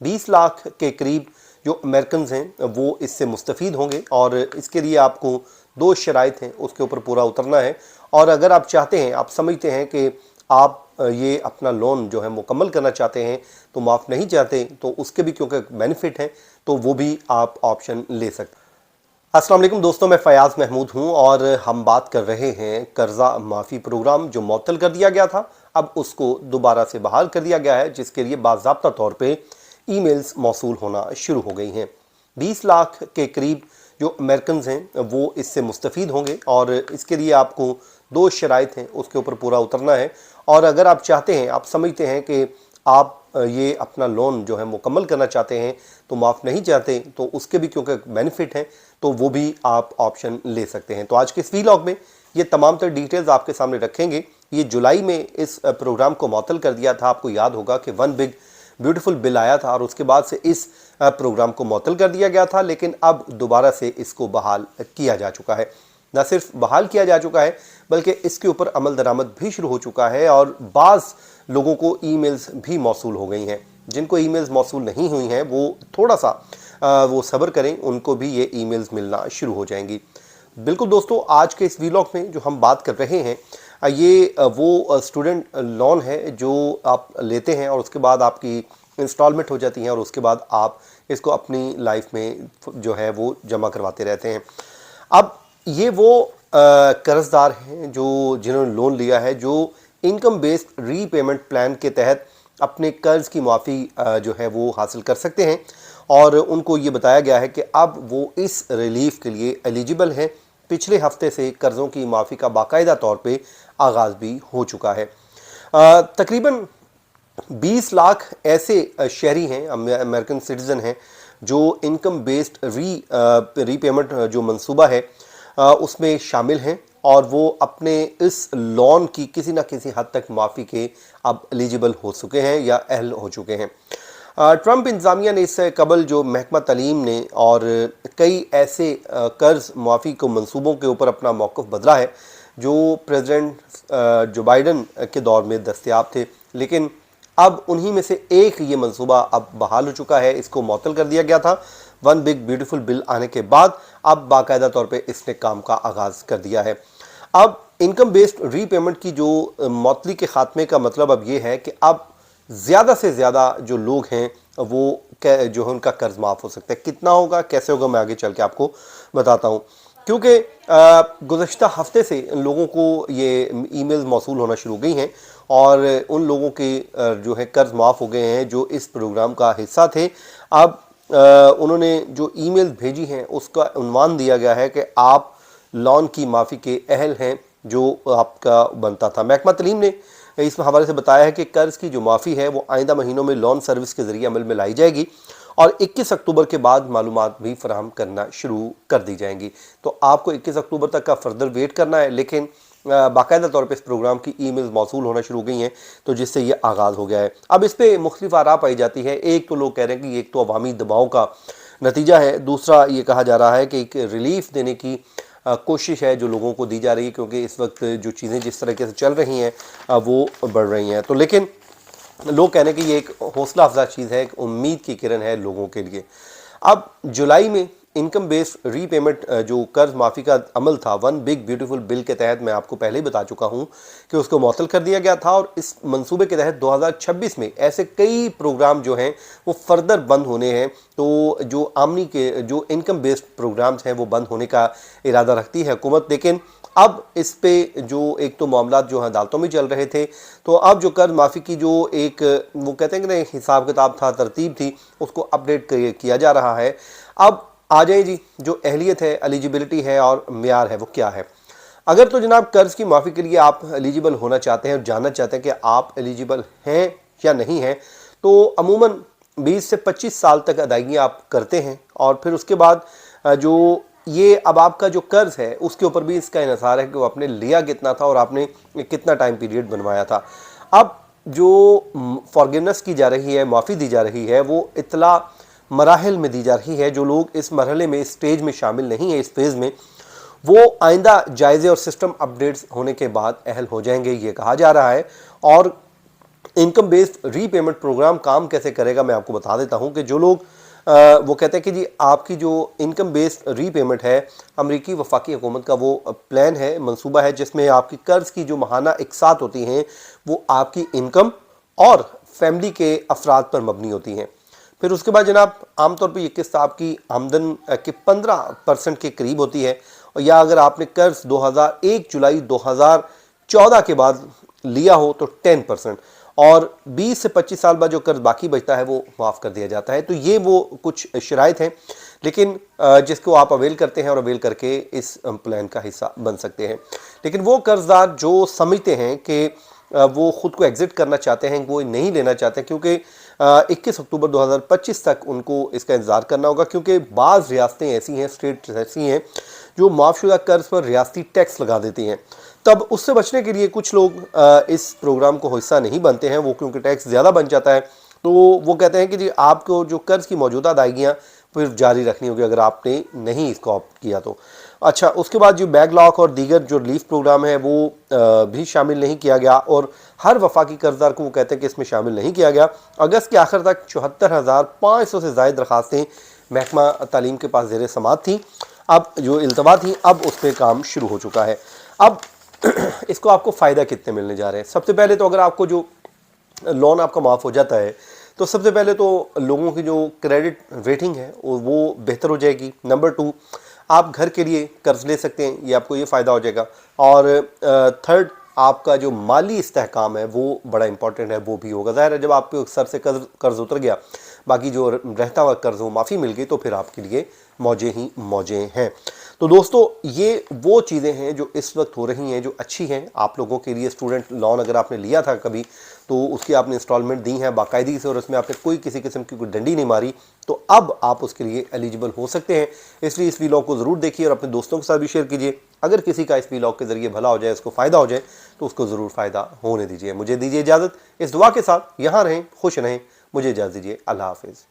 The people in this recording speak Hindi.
20 लाख के करीब जो अमेरिकन हैं वो इससे मुस्तफ़ीद होंगे और इसके लिए आपको 2 शराइत हैं उसके ऊपर पूरा उतरना है। और अगर आप चाहते हैं, आप समझते हैं कि आप ये अपना लोन जो है मुकम्मल करना चाहते हैं तो माफ़ नहीं चाहते, तो उसके भी क्योंकि बेनिफिट हैं तो वो भी आप ऑप्शन ले सकते हैं। अस्सलाम वालेकुम दोस्तों, मैं फ़याज़ महमूद हूं और हम बात कर रहे हैं कर्ज़ा माफ़ी प्रोग्राम जो मुअत्तल कर दिया गया था, अब उसको दोबारा से बहाल कर दिया गया है, जिसके लिए बाज़ाब्ता तौर पे ईमेल्स मौसूल होना शुरू हो गई हैं। 20 लाख के करीब जो अमेरिकन हैं वो इससे मुस्तफ़ीद होंगे और इसके लिए आपको 2 शराइत हैं उसके ऊपर पूरा उतरना है। और अगर आप चाहते हैं, आप समझते हैं कि आप ये अपना लोन जो है मुकम्मल करना चाहते हैं तो माफ़ नहीं चाहते, तो उसके भी क्योंकि बेनिफिट हैं तो वो भी आप ऑप्शन ले सकते हैं। तो आज के इस वीलॉग में ये तमाम तर डिटेल्स आपके सामने रखेंगे। ये जुलाई में इस प्रोग्राम को मुअत्तल कर दिया था। आपको याद होगा कि वन बिग ब्यूटीफुल बिल आया था और उसके बाद से इस प्रोग्राम को मुअत्तल कर दिया गया था, लेकिन अब दोबारा से इसको बहाल किया जा चुका है। न सिर्फ बहाल किया जा चुका है बल्कि इसके ऊपर अमल दरामद भी शुरू हो चुका है और बाज़ लोगों को ईमेल्स भी मौसूल हो गई हैं। जिनको ईमेल्स मौसूल नहीं हुई हैं वो थोड़ा सा वो सब्र करें, उनको भी ये ईमेल्स मिलना शुरू हो जाएंगी। बिल्कुल दोस्तों, आज के इस वीलॉग में जो हम बात कर रहे हैं ये वो स्टूडेंट लोन है जो आप लेते हैं और उसके बाद आपकी इंस्टॉलमेंट हो जाती है और उसके बाद आप इसको अपनी लाइफ में जो है वो जमा करवाते रहते हैं। अब ये वो कर्जदार हैं जो जिन्होंने लोन लिया है, जो इनकम बेस्ड रीपेमेंट प्लान के तहत अपने कर्ज की माफ़ी जो है वो हासिल कर सकते हैं और उनको ये बताया गया है कि अब वो इस रिलीफ के लिए एलिजिबल हैं। पिछले हफ्ते से कर्ज़ों की माफ़ी का बाकायदा तौर पे आगाज़ भी हो चुका है। तकरीबन 20 लाख ऐसे शहरी हैं, अमेरिकन सिटीज़न हैं, जो इनकम बेस्ड रीपेमेंट जो मंसूबा है उसमें शामिल हैं और वो अपने इस लोन की किसी न किसी हद तक माफ़ी के अब एलिजिबल हो चुके हैं या अहल हो चुके हैं। ट्रंप इंतज़ामिया ने इससे कबल जो महकमा तालीम ने और कई ऐसे कर्ज माफ़ी को मंसूबों के ऊपर अपना मौक़िफ़ बदला है जो प्रेसिडेंट जो बाइडन के दौर में दस्तयाब थे, लेकिन अब उन्हीं में से एक ये मंसूबा अब बहाल हो चुका है। इसको मुअत्तल कर दिया गया था वन बिग ब्यूटीफुल बिल आने के बाद, अब बाकायदा तौर पे इसने काम का आगाज़ कर दिया है। अब इनकम बेस्ड रीपेमेंट की जो मुअत्तली के ख़ात्मे का मतलब अब ये है कि अब ज़्यादा से ज़्यादा जो लोग हैं वो जो है उनका कर्ज माफ़ हो सकता है। कितना होगा, कैसे होगा, मैं आगे चल के आपको बताता हूँ, क्योंकि गुज़श्ता हफ्ते से लोगों को ये ईमेल्स मौसूल होना शुरू हो गई हैं और उन लोगों के जो है कर्ज माफ़ हो गए हैं जो इस प्रोग्राम का हिस्सा थे। अब उन्होंने जो ईमेल्स भेजी हैं उसका उन्वान दिया गया है कि आप लोन की माफ़ी के अहल हैं जो आपका बनता था। महकमा तालीम ने इस हवाले से बताया है कि कर्ज की जो माफ़ी है वो आइंदा महीनों में लोन सर्विस के ज़रिए अमल में लाई जाएगी और 21 अक्टूबर के बाद मालूमात भी फराहम करना शुरू कर दी जाएंगी। तो आपको 21 अक्टूबर तक का फर्दर वेट करना है, लेकिन बाकायदा तौर पे इस प्रोग्राम की ईमेल्स मौसूल होना शुरू हो गई हैं, तो जिससे ये आगाज़ हो गया है। अब इस पर मुख्तलिफ आरा पाई जाती है। एक तो लोग कह रहे हैं कि एक तो अवामी दबाव का नतीजा है, दूसरा ये कहा जा रहा है कि एक रिलीफ देने की कोशिश है जो लोगों को दी जा रही है, क्योंकि इस वक्त जो चीज़ें जिस तरीके से चल रही हैं वो बढ़ रही हैं। तो लेकिन लोग कह रहे हैं कि ये एक हौसला अफजा चीज़ है, एक उम्मीद की किरण है लोगों के लिए। अब जुलाई में इनकम बेस्ड रीपेमेंट जो कर्ज माफ़ी का अमल था वन बिग ब्यूटीफुल बिल के तहत, मैं आपको पहले ही बता चुका हूँ कि उसको मुअत्तल कर दिया गया था और इस मंसूबे के तहत 2026 में ऐसे कई प्रोग्राम जो हैं वो फर्दर बंद होने हैं। तो जो आमनी के जो इनकम बेस्ड प्रोग्राम्स हैं वो बंद होने का इरादा रखती है हुकूमत, लेकिन अब इस पे जो एक तो मामला जो अदालतों में चल रहे थे, तो अब जो कर्ज माफ़ी की जो एक वो कहते हैं कि ना हिसाब किताब था, तरतीब थी, उसको अपडेट किया जा रहा है। अब आ जाए जी, जो अहलियत है, एलिजिबिलिटी है और म्यार है वो क्या है। अगर तो जनाब कर्ज़ की माफ़ी के लिए आप एलिजिबल होना चाहते हैं और जानना चाहते हैं कि आप एलिजिबल हैं या नहीं हैं, तो अमूमन 20 से 25 साल तक अदायगी आप करते हैं और फिर उसके बाद जो ये अब आपका जो कर्ज है उसके ऊपर भी इसका इन्हिसार है कि वो आपने लिया कितना था और आपने कितना टाइम पीरियड बनवाया था। अब जो फॉरगिवनेस की जा रही है, माफ़ी दी जा रही है, वो इतला मराहल में दी जा रही है। जो लोग इस मरहले में, इस स्टेज में शामिल नहीं है, इस फेज़ में, वो आइंदा जायज़े और सिस्टम अपडेट्स होने के बाद अहल हो जाएंगे, ये कहा जा रहा है। और इनकम बेस्ड रीपेमेंट प्रोग्राम काम कैसे करेगा मैं आपको बता देता हूं कि जो लोग वो कहते हैं कि जी आपकी जो इनकम बेस्ड रीपेमेंट है, अमरीकी वफाकी हुकूमत का वो प्लान है, मंसूबा है, जिसमें आपकी कर्ज की जो माहाना इकसात होती हैं वो आपकी इनकम और फैमिली के अफराद पर मबनी होती हैं। फिर उसके बाद जनाब आमतौर पर ये किस्त आपकी आमदन के 15% के करीब होती है, और या अगर आपने कर्ज 2001 जुलाई 2014 के बाद लिया हो तो 10%, और 20 से 25 साल बाद जो कर्ज बाकी बचता है वो माफ़ कर दिया जाता है। तो ये वो कुछ शराइत हैं, लेकिन जिसको आप अवेल करते हैं और अवेल करके इस प्लान का हिस्सा बन सकते हैं। लेकिन वो कर्जदार जो समझते हैं कि वो खुद को एग्जिट करना चाहते हैं, वो नहीं लेना चाहते, क्योंकि 21 अक्टूबर 2025 तक उनको इसका इंतज़ार करना होगा, क्योंकि बाज़ रियासतें ऐसी हैं, स्टेट ऐसी हैं जो माफशुदा कर्ज पर रियासती टैक्स लगा देती हैं। तब उससे बचने के लिए कुछ लोग इस प्रोग्राम को हिस्सा नहीं बनते हैं, वो क्योंकि टैक्स ज़्यादा बन जाता है, तो वो कहते हैं कि जी आपको जो कर्ज की मौजूदा अदायगियाँ फिर जारी रखनी होगी अगर आपने नहीं इसको ऑप्ट किया तो। अच्छा, उसके बाद जो बैकलॉग और दीगर जो रिलीफ प्रोग्राम है वो भी शामिल नहीं किया गया, और हर वफाकी कर्जदार को वो कहते हैं कि इसमें शामिल नहीं किया गया। अगस्त के आखिर तक 74,500 से ज़ायद दरखास्तें महकमा तालीम के पास ज़ेर समात थी। अब जो इल्तवा थी अब उस पर काम शुरू हो चुका है। अब इसको आपको फ़ायदा कितने मिलने जा रहे हैं? सबसे पहले तो अगर आपको जो लोन आपका माफ़ हो जाता है तो सबसे पहले तो लोगों की जो क्रेडिट रेटिंग है वो बेहतर हो जाएगी। नंबर 2, आप घर के लिए कर्ज ले सकते हैं, ये आपको ये फ़ायदा हो जाएगा। और थर्ड, आपका जो माली इस्तेहकाम है वो बड़ा इंपॉर्टेंट है, वो भी होगा। ज़ाहिर है जब आपके सर से कर्ज उतर गया, बाकी जो रहता हुआ कर्ज वो माफ़ी मिल गई, तो फिर आपके लिए मौजें ही मौजें हैं। तो दोस्तों ये वो चीज़ें हैं जो इस वक्त हो रही हैं जो अच्छी हैं आप लोगों के लिए। स्टूडेंट लोन अगर आपने लिया था कभी तो उसकी आपने इंस्टॉलमेंट दी है बाकायदगी से, और उसमें आपने कोई किसी किस्म की कोई डंडी नहीं मारी, तो अब आप उसके लिए एलिजिबल हो सकते हैं। इसलिए इस वीलॉग को ज़रूर देखिए और अपने दोस्तों के साथ भी शेयर कीजिए। अगर किसी का इस वीलॉग के ज़रिए भला हो जाए, उसको फ़ायदा हो जाए, तो उसको ज़रूर फ़ायदा होने दीजिए। मुझे दीजिए इजाज़त, इस दुआ के साथ यहाँ रहें, खुश रहें। मुझे इजाज़त दीजिए। अल्लाह हाफिज़।